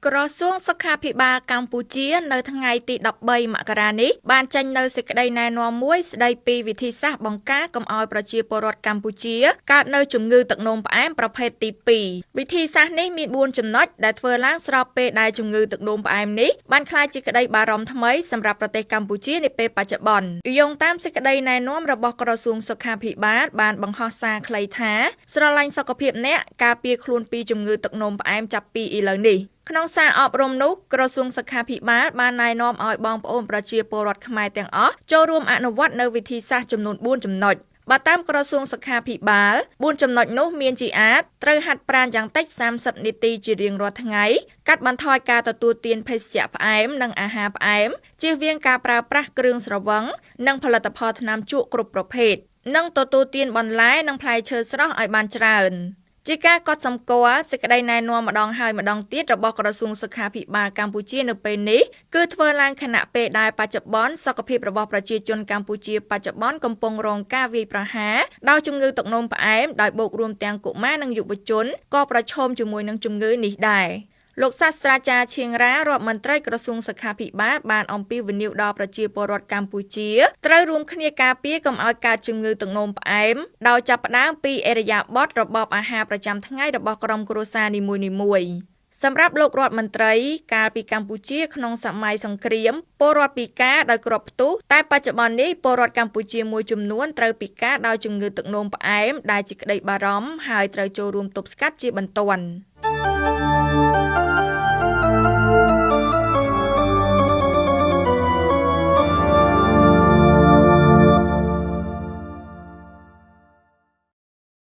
ក្រសួងសុខាភិបាលកម្ពុជានៅថ្ងៃទី13មករានេះបានចេញនូវសេចក្តីណែនាំមួយស្តីពីវិធីសាស្ត្របង្ការកុំឲ្យប្រជាពលរដ្ឋកម្ពុជាកើតនៅជំងឺទឹកនោមផ្អែមប្រភេទទី2វិធីសាស្ត្រនេះមាន4ចំណុចដែលធ្វើឡើងស្របពេលដែលជំងឺទឹកនោមផ្អែមនេះបានក្លាយជាក្តីបារម្ភថ្មីសម្រាប់ប្រទេសកម្ពុជានាពេលបច្ចុប្បន្នយោងតាមសេចក្តីណែនាំរបស់ក្រសួងសុខាភិបាលបានបង្ហោះសារខ្លីថាស្រឡាញ់សុខភាពអ្នកការពារខ្លួនពីជំងឺទឹកនោមផ្អែមចាប់ពីឥឡូវនេះក្នុងសារអប់រំនោះក្រសួងសុខាភិបាលបានណែនាំឲ្យបងប្អូនប្រជាពលរដ្ឋខ្មែរទាំងអស់ចូលរួមអនុវត្តនៅវិធីសាស្ត្រចំនួន4ចំណុចបើតាមក្រសួងសុខាភិបាល4ចំណុចនោះមានជាអាចត្រូវហាត់ប្រាណយ៉ាងតិច30នាទីជារៀងរាល់ថ្ងៃកាត់បន្ថយការទទួលទានភេសជ្ជៈផ្អែមនិងអាហារផ្អែមជៀសវាងការប្រើប្រាស់គ្រឿងស្រវឹងនិងផលិតផលថ្នាំជក់គ្រប់ប្រភេទនិងទទួលទានបន្លែនិងផ្លែឈើស្រស់ឲ្យបានច្រើនជាការកត់សម្គាល់សេចក្តីណែនាំម្ដងហើយម្ដងទៀតរបស់ក្រសួងសុខាភិបាលកម្ពុជានៅពេលនេះគឺធ្វើឡើងខណៈពេលដែលបច្ចុប្បន្នសុខភាពរបស់ប្រជាជនកម្ពុជាបច្ចុប្បន្នកំពុងរងការវាយប្រហារដោយជំងឺទឹកនោមផ្អែមដោយបូករួមទាំងកុមារនិងយុវជនក៏ប្រឈមជាមួយនឹងជំងឺនេះដែរលោកសាស្ត្រាចារ្យឈៀងរ៉ារដ្ឋមន្ត្រីក្រសួងសុខាភិបាលបានអំពាវនាវដល់ប្រជាពលរដ្ឋកម្ពុជាត្រូវរួមគ្នាការពារកុំឲ្យកើតជំងឺទឹកនោមផ្អែមដោយចាប់ផ្ដើមពីឥរិយាបថរបបអាហារប្រចាំថ្ងៃរបស់ក្រុមគ្រួសារនីមួយៗសម្រាប់លោករដ្ឋមន្ត្រីកាលពីកម្ពុជាក្នុងសម័យសង្គ្រាមពលរដ្ឋពិការដោយគ្រាប់ផ្ទុះតែបច្ចុប្បន្ននេះពលរដ្ឋកម្ពុជាមួយចំនួនត្រូវពិការដោយជំងឺទឹកនោមផ្អែមដែលជាក្តីបារម្ភហើយត្រូវចូលរួមទប់ស្កាត់ជាបន្ទាន់